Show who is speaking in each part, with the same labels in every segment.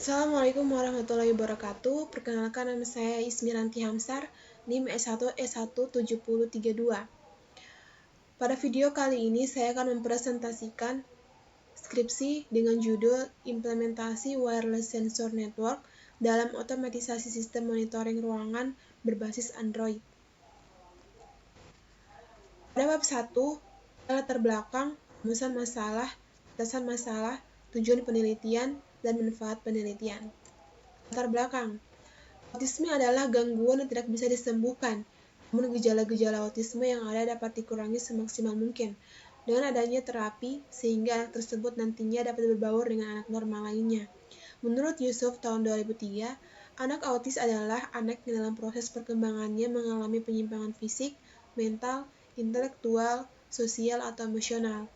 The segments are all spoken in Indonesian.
Speaker 1: Assalamualaikum warahmatullahi wabarakatuh. Perkenalkan, nama saya Ismiranti Hamsar, NIM S1S17032. Pada video kali ini saya akan mempresentasikan skripsi dengan judul Implementasi Wireless Sensor Network dalam Otomatisasi Sistem Monitoring Ruangan berbasis Android. Pada bab 1, latar belakang, rumusan masalah, batasan masalah, tujuan penelitian, dan manfaat penelitian. Latar belakang. Autisme adalah gangguan yang tidak bisa disembuhkan, namun gejala-gejala autisme yang ada dapat dikurangi semaksimal mungkin dengan adanya terapi sehingga anak tersebut nantinya dapat berbaur dengan anak normal lainnya. Menurut Yusuf tahun 2003, anak autis adalah anak yang dalam proses perkembangannya mengalami penyimpangan fisik, mental, intelektual, sosial, atau emosional.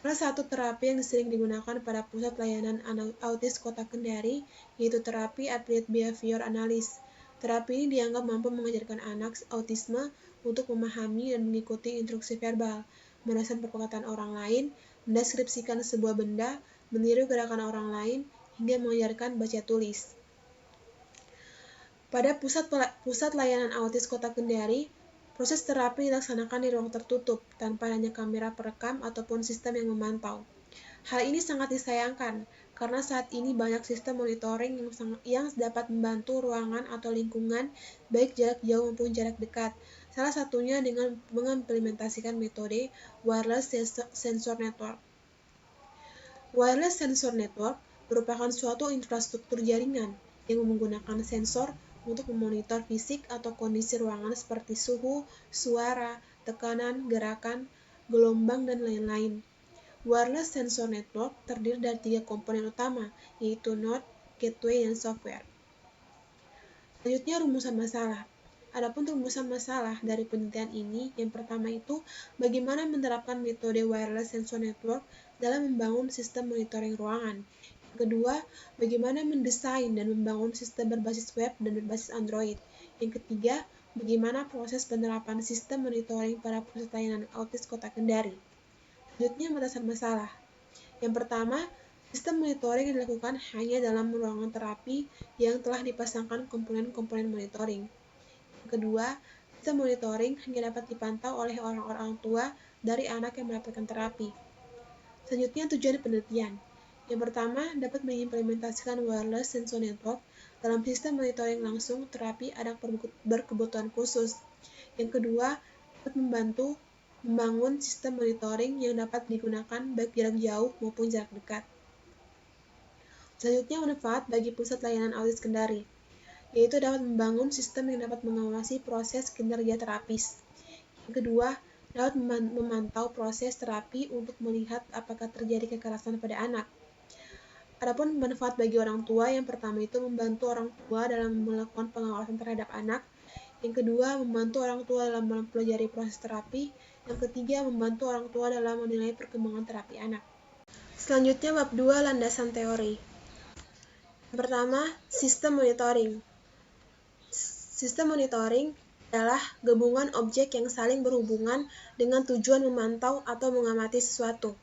Speaker 1: Salah satu terapi yang sering digunakan pada Pusat Layanan Autis Kota Kendari yaitu terapi Applied Behavior Analysis. Terapi ini dianggap mampu mengajarkan anak autisme untuk memahami dan mengikuti instruksi verbal, merasakan perkataan orang lain, mendeskripsikan sebuah benda, meniru gerakan orang lain, hingga mengajarkan baca tulis. Pada Pusat Layanan Autis Kota Kendari, proses terapi dilaksanakan di ruang tertutup, tanpa adanya kamera perekam ataupun sistem yang memantau. Hal ini sangat disayangkan, karena saat ini banyak sistem monitoring yang dapat membantu ruangan atau lingkungan, baik jarak jauh maupun jarak dekat. Salah satunya dengan mengimplementasikan metode Wireless Sensor Network. Wireless Sensor Network merupakan suatu infrastruktur jaringan yang menggunakan sensor untuk memonitor fisik atau kondisi ruangan seperti suhu, suara, tekanan, gerakan, gelombang, dan lain-lain. Wireless Sensor Network terdiri dari 3 komponen utama, yaitu node, gateway, dan software. Selanjutnya, rumusan masalah. Adapun rumusan masalah dari penelitian ini, yang pertama itu bagaimana menerapkan metode Wireless Sensor Network dalam membangun sistem monitoring ruangan. Yang kedua, bagaimana mendesain dan membangun sistem berbasis web dan berbasis Android. Yang ketiga, bagaimana proses penerapan sistem monitoring pada Pusat Layanan Autis Kota Kendari. Selanjutnya, batasan masalah. Yang pertama, sistem monitoring yang dilakukan hanya dalam ruangan terapi yang telah dipasangkan komponen-komponen monitoring. Yang kedua, sistem monitoring hanya dapat dipantau oleh orang-orang tua dari anak yang mendapatkan terapi. Selanjutnya, tujuan penelitian. Yang pertama, dapat mengimplementasikan Wireless Sensor Network dalam sistem monitoring langsung terapi anak berkebutuhan khusus. Yang kedua, dapat membantu membangun sistem monitoring yang dapat digunakan baik jarak jauh maupun jarak dekat. Selanjutnya, manfaat bagi Pusat Layanan Autis Kendari, yaitu dapat membangun sistem yang dapat mengawasi proses kinerja terapis. Yang kedua, dapat memantau proses terapi untuk melihat apakah terjadi kekerasan pada anak. Adapun manfaat bagi orang tua, yang pertama itu membantu orang tua dalam melakukan pengawasan terhadap anak. Yang kedua, membantu orang tua dalam mempelajari proses terapi. Yang ketiga, membantu orang tua dalam menilai perkembangan terapi anak. Selanjutnya, bab 2, landasan teori. Yang pertama, sistem monitoring. Sistem monitoring adalah gabungan objek yang saling berhubungan dengan tujuan memantau atau mengamati sesuatu.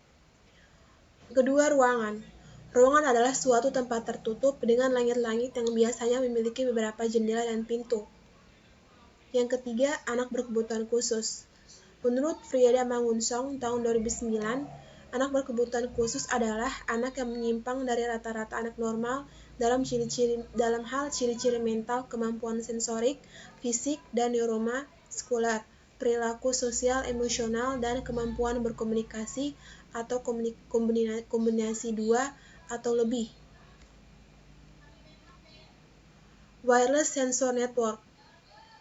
Speaker 1: Yang kedua, ruangan. Ruangan adalah suatu tempat tertutup dengan langit-langit yang biasanya memiliki beberapa jendela dan pintu. Yang ketiga, anak berkebutuhan khusus. Menurut Frieda Mangunsong tahun 2009, anak berkebutuhan khusus adalah anak yang menyimpang dari rata-rata anak normal dalam hal ciri-ciri mental, kemampuan sensorik, fisik, dan neuromuskular, perilaku sosial, emosional, dan kemampuan berkomunikasi atau kombinasi dua atau lebih. Wireless Sensor Network.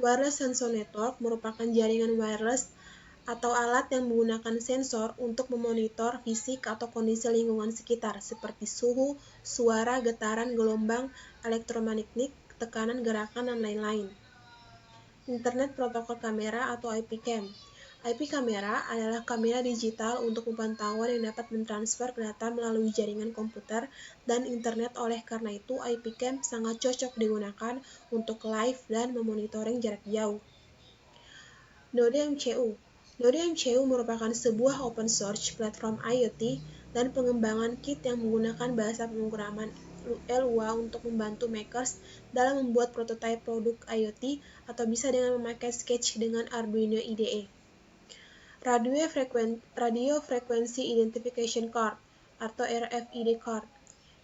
Speaker 1: Wireless Sensor Network merupakan jaringan wireless atau alat yang menggunakan sensor untuk memonitor fisik atau kondisi lingkungan sekitar seperti suhu, suara, getaran, gelombang, elektromagnetik, tekanan, gerakan, dan lain-lain. Internet Protokol Kamera atau IP-Cam. IP kamera adalah kamera digital untuk pemantauan yang dapat mentransfer data melalui jaringan komputer dan internet. Oleh karena itu, IP-Cam sangat cocok digunakan untuk live dan memonitoring jarak jauh. Node MCU. Node MCU merupakan sebuah open source platform IoT dan pengembangan kit yang menggunakan bahasa pemrograman Lua untuk membantu makers dalam membuat prototipe produk IoT atau bisa dengan memakai Sketch dengan Arduino IDE. Radio Frequency Identification Card atau RFID card.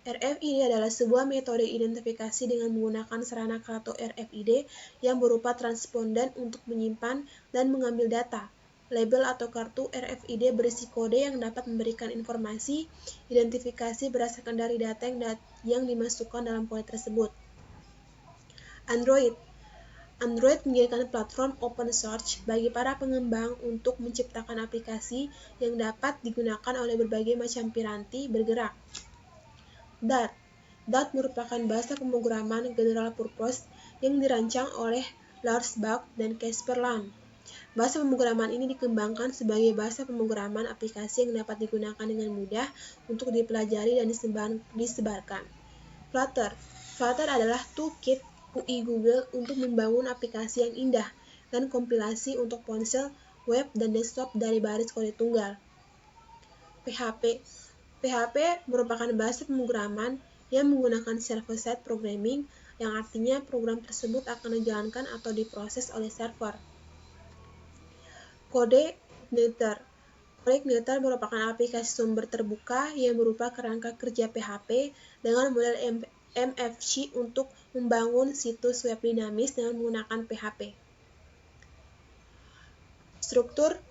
Speaker 1: RFID adalah sebuah metode identifikasi dengan menggunakan sarana kartu RFID yang berupa transponden untuk menyimpan dan mengambil data. Label atau kartu RFID berisi kode yang dapat memberikan informasi identifikasi berdasarkan dari data yang dimasukkan dalam kode tersebut. Android menjadikan platform open source bagi para pengembang untuk menciptakan aplikasi yang dapat digunakan oleh berbagai macam piranti bergerak. Dart merupakan bahasa pemrograman general purpose yang dirancang oleh Lars Bach dan Casper Lam. Bahasa pemrograman ini dikembangkan sebagai bahasa pemrograman aplikasi yang dapat digunakan dengan mudah untuk dipelajari dan disebarkan. Flutter adalah toolkit UI Google untuk membangun aplikasi yang indah dan kompilasi untuk ponsel, web, dan desktop dari baris kode tunggal. PHP merupakan bahasa pemrograman yang menggunakan server-side programming, yang artinya program tersebut akan dijalankan atau diproses oleh server. CodeIgniter merupakan aplikasi sumber terbuka yang berupa kerangka kerja PHP dengan model MFC untuk membangun situs web dinamis dengan menggunakan PHP. Struktur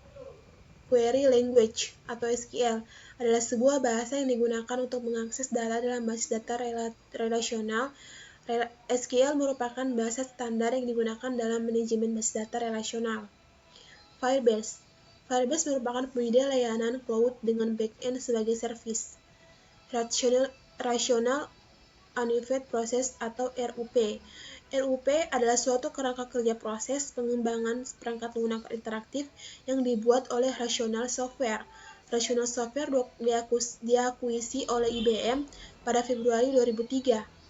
Speaker 1: Query Language atau SQL adalah sebuah bahasa yang digunakan untuk mengakses data dalam basis data relasional. SQL merupakan bahasa standar yang digunakan dalam manajemen basis data relasional. Firebase merupakan penyedia layanan cloud dengan back-end sebagai service. Rational Unified Process atau RUP. RUP adalah suatu kerangka kerja proses pengembangan perangkat lunak interaktif yang dibuat oleh Rational Software. Rational Software diakuisisi oleh IBM pada Februari 2003.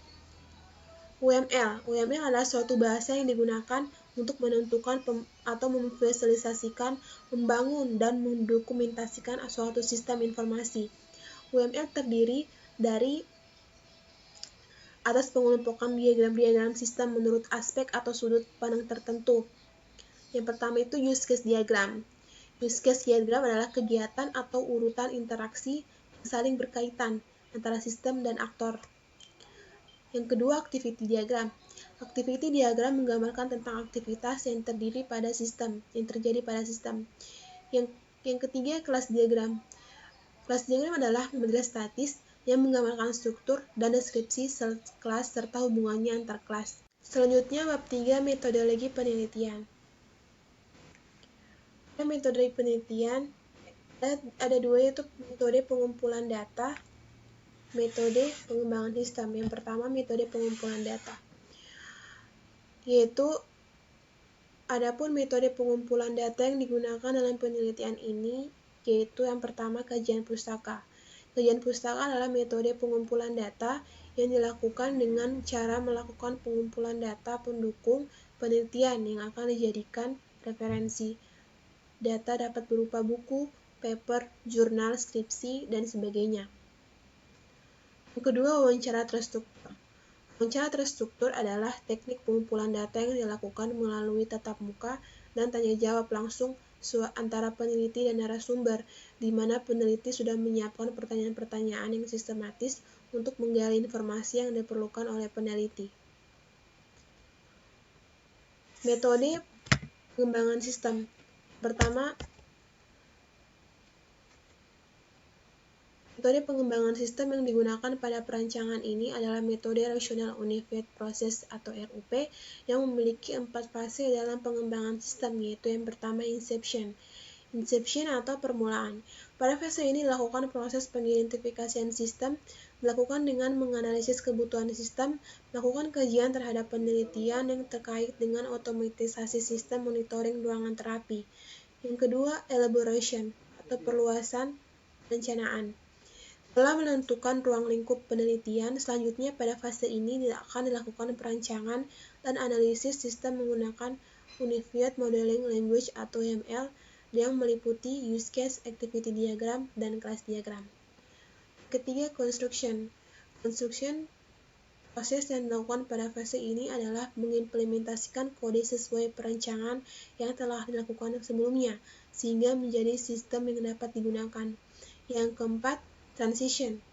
Speaker 1: UML adalah suatu bahasa yang digunakan untuk menentukan atau memvisualisasikan, membangun, dan mendokumentasikan suatu sistem informasi. UML terdiri dari atas pengelompokan diagram sistem menurut aspek atau sudut pandang tertentu. Yang pertama itu use case diagram. Use case diagram adalah kegiatan atau urutan interaksi yang saling berkaitan antara sistem dan aktor. Yang kedua, activity diagram. Activity diagram menggambarkan tentang aktivitas yang terjadi pada sistem. Yang ketiga, kelas diagram. Kelas diagram adalah model statis yang menggambarkan struktur dan deskripsi kelas serta hubungannya antar kelas. Selanjutnya, bab 3, metodologi penelitian. Pada metode penelitian ada dua, yaitu metode pengumpulan data, metode pengembangan sistem. Yang pertama, metode pengumpulan data. Adapun metode pengumpulan data yang digunakan dalam penelitian ini, yaitu yang pertama, kajian pustaka. Kajian pustaka adalah metode pengumpulan data yang dilakukan dengan cara melakukan pengumpulan data pendukung penelitian yang akan dijadikan referensi. Data dapat berupa buku, paper, jurnal, skripsi, dan sebagainya. Yang kedua, wawancara terstruktur. Wawancara terstruktur adalah teknik pengumpulan data yang dilakukan melalui tatap muka dan tanya jawab langsung antara peneliti dan narasumber, di mana peneliti sudah menyiapkan pertanyaan-pertanyaan yang sistematis untuk menggali informasi yang diperlukan oleh peneliti. Metode pengembangan sistem. Pertama, metode pengembangan sistem yang digunakan pada perancangan ini adalah metode Rational Unified Process atau RUP yang memiliki 4 fase dalam pengembangan sistem, yaitu yang pertama, inception atau permulaan. Pada fase ini dilakukan proses pengidentifikasian sistem, dilakukan dengan menganalisis kebutuhan sistem, melakukan kajian terhadap penelitian yang terkait dengan otomatisasi sistem monitoring ruangan terapi. Yang kedua, elaboration atau perluasan perencanaan. Setelah menentukan ruang lingkup penelitian, selanjutnya pada fase ini akan dilakukan perancangan dan analisis sistem menggunakan Unified Modeling Language atau UML yang meliputi use case, activity diagram, dan class diagram. Ketiga, construction. Construction, proses yang dilakukan pada fase ini adalah mengimplementasikan kode sesuai perancangan yang telah dilakukan sebelumnya, sehingga menjadi sistem yang dapat digunakan. Yang keempat, transition.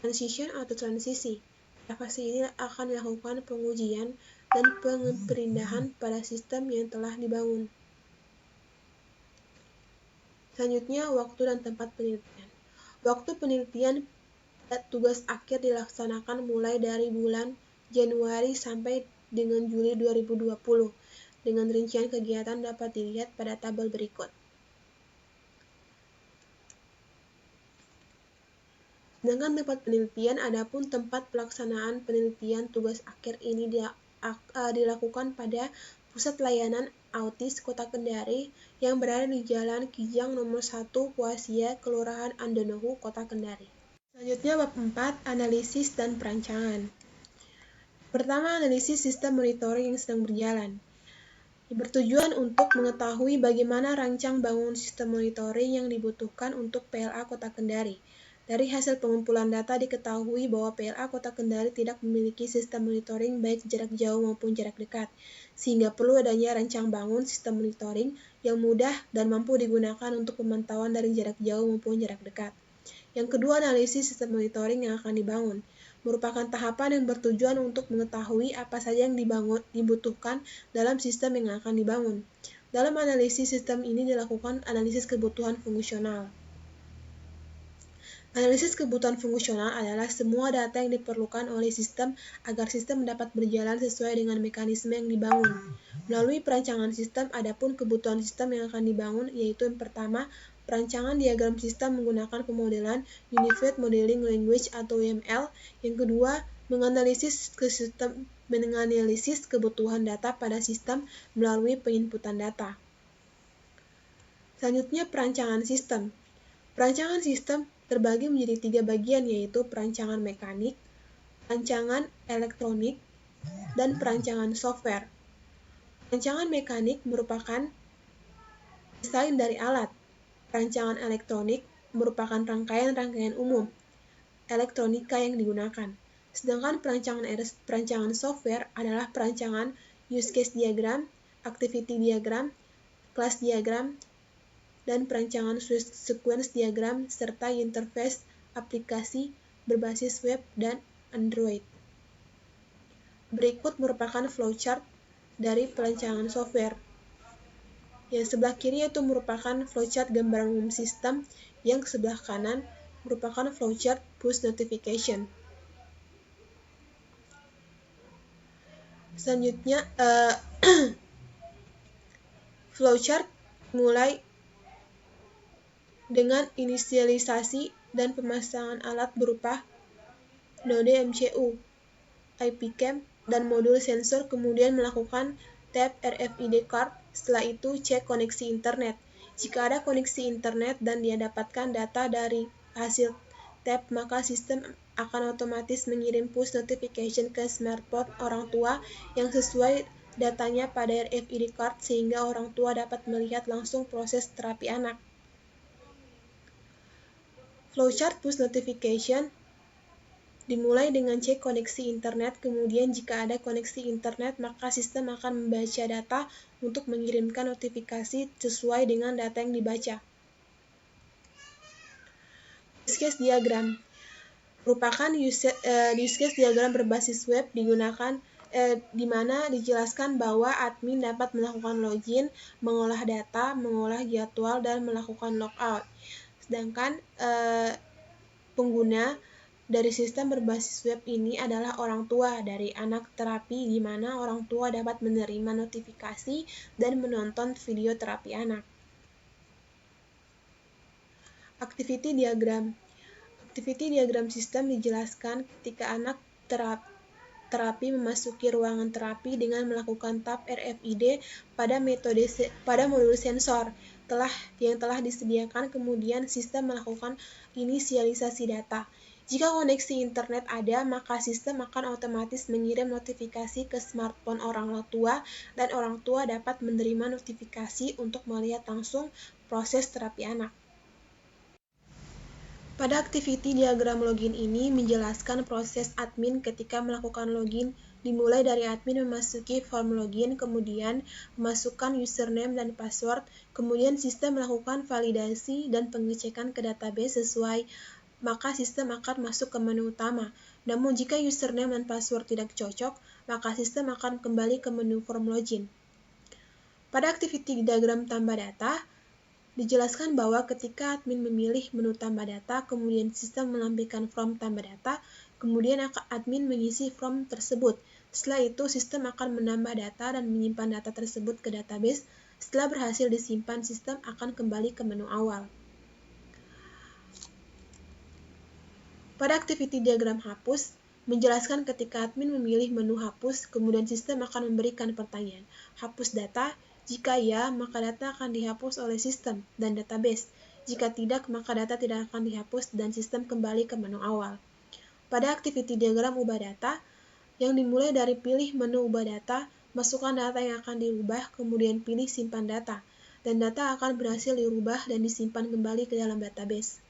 Speaker 1: Transition atau transisi. Pada fase ini akan dilakukan pengujian dan perindahan pada sistem yang telah dibangun. Selanjutnya, waktu dan tempat penelitian. Waktu penelitian tugas akhir dilaksanakan mulai dari bulan Januari sampai dengan Juli 2020. Dengan rincian kegiatan dapat dilihat pada tabel berikut. Sedangkan tempat penelitian, adapun tempat pelaksanaan penelitian tugas akhir ini dilakukan pada Pusat Layanan Autis Kota Kendari yang berada di Jalan Kijang nomor 1 Kuasia, Kelurahan Andonohu, Kota Kendari. Selanjutnya bab 4, analisis dan perancangan. Pertama, analisis sistem monitoring yang sedang berjalan. Bertujuan untuk mengetahui bagaimana rancang bangun sistem monitoring yang dibutuhkan untuk PLA Kota Kendari. Dari hasil pengumpulan data diketahui bahwa PLA Kota Kendari tidak memiliki sistem monitoring baik jarak jauh maupun jarak dekat, sehingga perlu adanya rancang bangun sistem monitoring yang mudah dan mampu digunakan untuk pemantauan dari jarak jauh maupun jarak dekat. Yang kedua, analisis sistem monitoring yang akan dibangun. Merupakan tahapan yang bertujuan untuk mengetahui apa saja yang dibutuhkan dalam sistem yang akan dibangun. Dalam analisis sistem ini dilakukan analisis kebutuhan fungsional. Analisis kebutuhan fungsional adalah semua data yang diperlukan oleh sistem agar sistem dapat berjalan sesuai dengan mekanisme yang dibangun. Melalui perancangan sistem, adapun kebutuhan sistem yang akan dibangun yaitu yang pertama, perancangan diagram sistem menggunakan pemodelan Unified Modeling Language atau UML. Yang kedua, menganalisis kebutuhan data pada sistem melalui penginputan data. Selanjutnya, perancangan sistem. Perancangan sistem terbagi menjadi 3 bagian, yaitu perancangan mekanik, perancangan elektronik, dan perancangan software. Perancangan mekanik merupakan desain dari alat. Perancangan elektronik merupakan rangkaian-rangkaian umum elektronika yang digunakan. Sedangkan perancangan software adalah perancangan use case diagram, activity diagram, class diagram, dan perancangan sequence diagram serta interface aplikasi berbasis web dan Android. Berikut merupakan flowchart dari perancangan software. Yang sebelah kiri itu merupakan flowchart gambaran umum sistem, yang sebelah kanan merupakan flowchart push notification. Selanjutnya, flowchart mulai dengan inisialisasi dan pemasangan alat berupa node MCU, IP cam, dan modul sensor, kemudian melakukan tap RFID card. Setelah itu cek koneksi internet. Jika ada koneksi internet dan dia dapatkan data dari hasil tap, maka sistem akan otomatis mengirim push notification ke smartphone orang tua yang sesuai datanya pada RFID card sehingga orang tua dapat melihat langsung proses terapi anak. Flowchart push notification dimulai dengan cek koneksi internet, kemudian jika ada koneksi internet maka sistem akan membaca data untuk mengirimkan notifikasi sesuai dengan data yang dibaca. Use case diagram merupakan use case diagram berbasis web digunakan di mana dijelaskan bahwa admin dapat melakukan login, mengolah data, mengolah jadwal, dan melakukan logout. Sedangkan pengguna dari sistem berbasis web ini adalah orang tua dari anak terapi, di mana orang tua dapat menerima notifikasi dan menonton video terapi anak. Activity diagram. Activity diagram sistem dijelaskan ketika anak terapi memasuki ruangan terapi dengan melakukan tap RFID pada modul sensor yang telah disediakan, kemudian sistem melakukan inisialisasi data. Jika koneksi internet ada, maka sistem akan otomatis mengirim notifikasi ke smartphone orang tua dan orang tua dapat menerima notifikasi untuk melihat langsung proses terapi anak. Pada activity diagram login ini menjelaskan proses admin ketika melakukan login, dimulai dari admin memasuki form login, kemudian memasukkan username dan password, kemudian sistem melakukan validasi dan pengecekan ke database sesuai, maka sistem akan masuk ke menu utama. Namun jika username dan password tidak cocok, maka sistem akan kembali ke menu form login. Pada activity diagram tambah data, dijelaskan bahwa ketika admin memilih menu tambah data, kemudian sistem menampilkan form tambah data, kemudian admin mengisi form tersebut. Setelah itu, sistem akan menambah data dan menyimpan data tersebut ke database. Setelah berhasil disimpan, sistem akan kembali ke menu awal. Pada activity diagram hapus, menjelaskan ketika admin memilih menu hapus, kemudian sistem akan memberikan pertanyaan, hapus data? Jika ya, maka data akan dihapus oleh sistem dan database. Jika tidak, maka data tidak akan dihapus dan sistem kembali ke menu awal. Pada activity diagram ubah data, yang dimulai dari pilih menu ubah data, masukkan data yang akan diubah, kemudian pilih simpan data, dan data akan berhasil diubah dan disimpan kembali ke dalam database.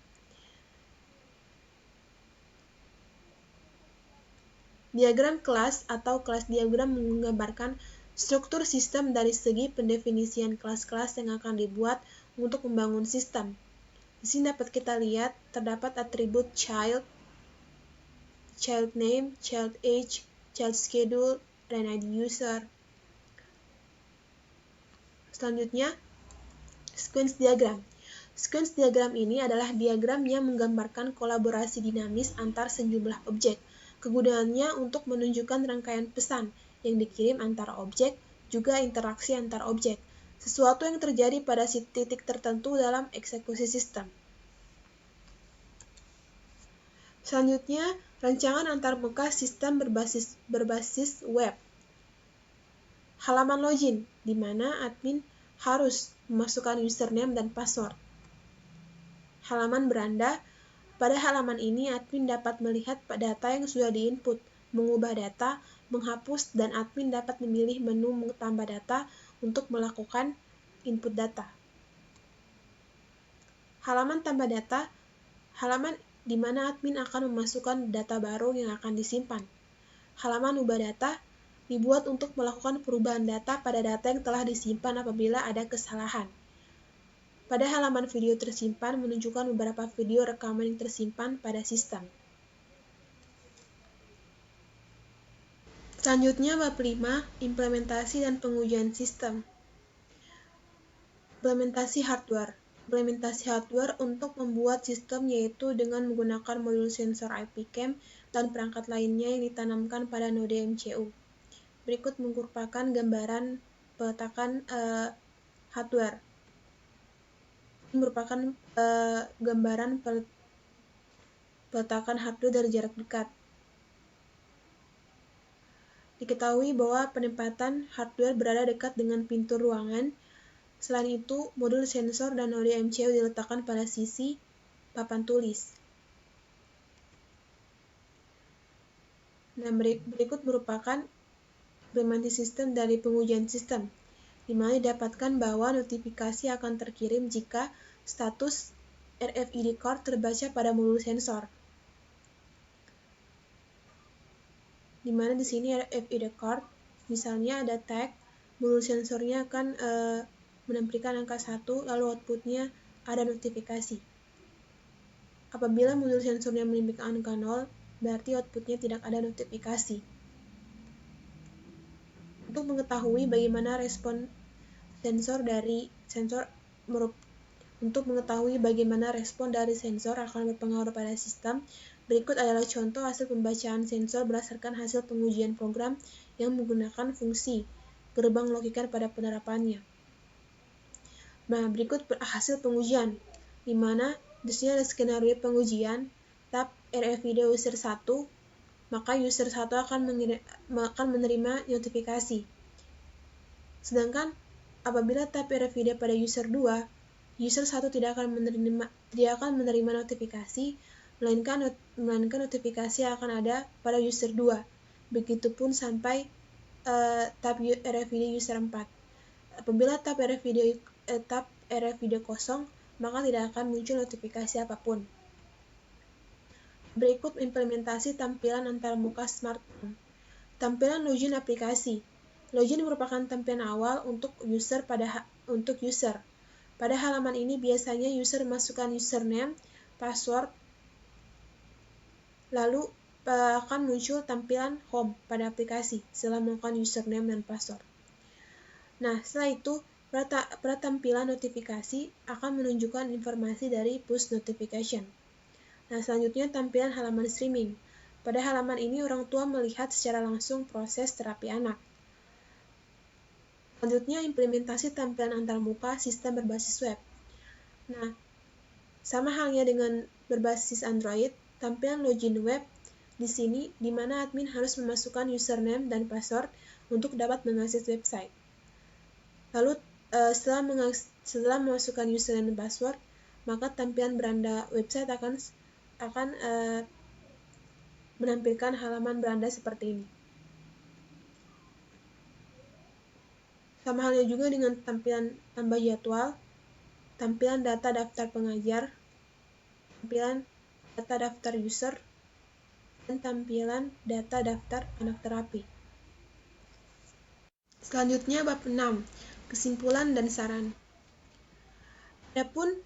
Speaker 1: Diagram kelas atau kelas diagram menggambarkan struktur sistem dari segi pendefinisian kelas-kelas yang akan dibuat untuk membangun sistem. Di sini dapat kita lihat terdapat atribut child, child name, child age, child schedule, dan ID user. Selanjutnya, sequence diagram. Sequence diagram ini adalah diagram yang menggambarkan kolaborasi dinamis antar sejumlah objek. Kegunaannya untuk menunjukkan rangkaian pesan yang dikirim antara objek, juga interaksi antar objek, sesuatu yang terjadi pada titik tertentu dalam eksekusi sistem. Selanjutnya, rancangan antarmuka sistem berbasis web. Halaman login, di mana admin harus memasukkan username dan password. Halaman beranda, pada halaman ini admin dapat melihat data yang sudah diinput, mengubah data, menghapus, dan admin dapat memilih menu tambah data untuk melakukan input data. Halaman tambah data, halaman di mana admin akan memasukkan data baru yang akan disimpan. Halaman ubah data dibuat untuk melakukan perubahan data pada data yang telah disimpan apabila ada kesalahan. Pada halaman video tersimpan menunjukkan beberapa video rekaman yang tersimpan pada sistem. Selanjutnya bab 5, implementasi dan pengujian sistem. Implementasi hardware. Implementasi hardware untuk membuat sistem yaitu dengan menggunakan modul sensor IP cam dan perangkat lainnya yang ditanamkan pada node MCU. Berikut merupakan gambaran peletakan hardware. Ini merupakan gambaran peletakan hardware dari jarak dekat. Diketahui bahwa penempatan hardware berada dekat dengan pintu ruangan. Selain itu, modul sensor dan node MCU diletakkan pada sisi papan tulis. Nah, berikut merupakan implementasi sistem dari pengujian sistem, di mana didapatkan bahwa notifikasi akan terkirim jika status RFID card terbaca pada modul sensor. Di mana di sini RFID card, misalnya ada tag, modul sensornya akan menampilkan angka 1, lalu outputnya ada notifikasi. Apabila modul sensornya menampilkan angka 0, berarti outputnya tidak ada notifikasi. Untuk mengetahui bagaimana respon dari sensor akan berpengaruh pada sistem, berikut adalah contoh hasil pembacaan sensor berdasarkan hasil pengujian program yang menggunakan fungsi gerbang logika pada penerapannya. Nah, berikut hasil pengujian, di mana di sini ada skenario pengujian. Tab RFID user 1, maka user 1 akan menerima notifikasi. Sedangkan apabila tab RFID pada user 2, user 1 tidak akan menerima notifikasi, melainkan notifikasi akan ada pada user 2. Begitupun sampai tab RFID user 4. Apabila tab RFID kosong, maka tidak akan muncul notifikasi apapun. Berikut implementasi tampilan antarmuka smartphone. Tampilan login aplikasi. Login merupakan tampilan awal untuk user. Pada halaman ini biasanya user memasukkan username, password, lalu akan muncul tampilan home pada aplikasi setelah melakukan username dan password. Nah, setelah itu, pada tampilan notifikasi akan menunjukkan informasi dari push notification. Nah, selanjutnya tampilan halaman streaming. Pada halaman ini orang tua melihat secara langsung proses terapi anak. Selanjutnya implementasi tampilan antarmuka sistem berbasis web. Nah, sama halnya dengan berbasis Android, tampilan login web di sini di mana admin harus memasukkan username dan password untuk dapat mengakses website. Lalu setelah memasukkan username dan password, maka tampilan beranda website akan menampilkan halaman beranda seperti ini. Sama halnya juga dengan tampilan tambah jadwal, tampilan data daftar pengajar, tampilan data daftar user, dan tampilan data daftar anak terapi. Selanjutnya bab 6, kesimpulan dan saran. Adapun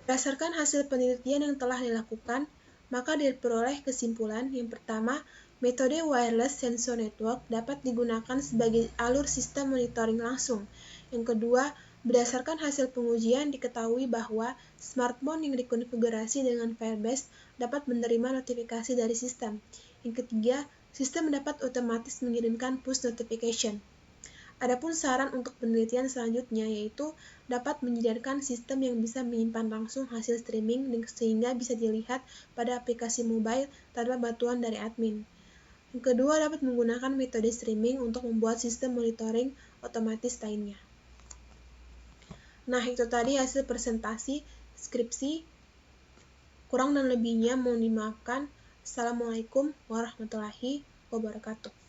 Speaker 1: berdasarkan hasil penelitian yang telah dilakukan, maka diperoleh kesimpulan yang pertama, metode wireless sensor network dapat digunakan sebagai alur sistem monitoring langsung. Yang kedua, berdasarkan hasil pengujian diketahui bahwa smartphone yang dikonfigurasi dengan Firebase dapat menerima notifikasi dari sistem. Yang ketiga, sistem dapat otomatis mengirimkan push notification. Adapun saran untuk penelitian selanjutnya yaitu dapat menyediakan sistem yang bisa menyimpan langsung hasil streaming sehingga bisa dilihat pada aplikasi mobile tanpa bantuan dari admin. Yang kedua, dapat menggunakan metode streaming untuk membuat sistem monitoring otomatis lainnya. Nah, itu tadi hasil presentasi skripsi. Kurang dan lebihnya mohon dimaafkan. Assalamualaikum warahmatullahi wabarakatuh.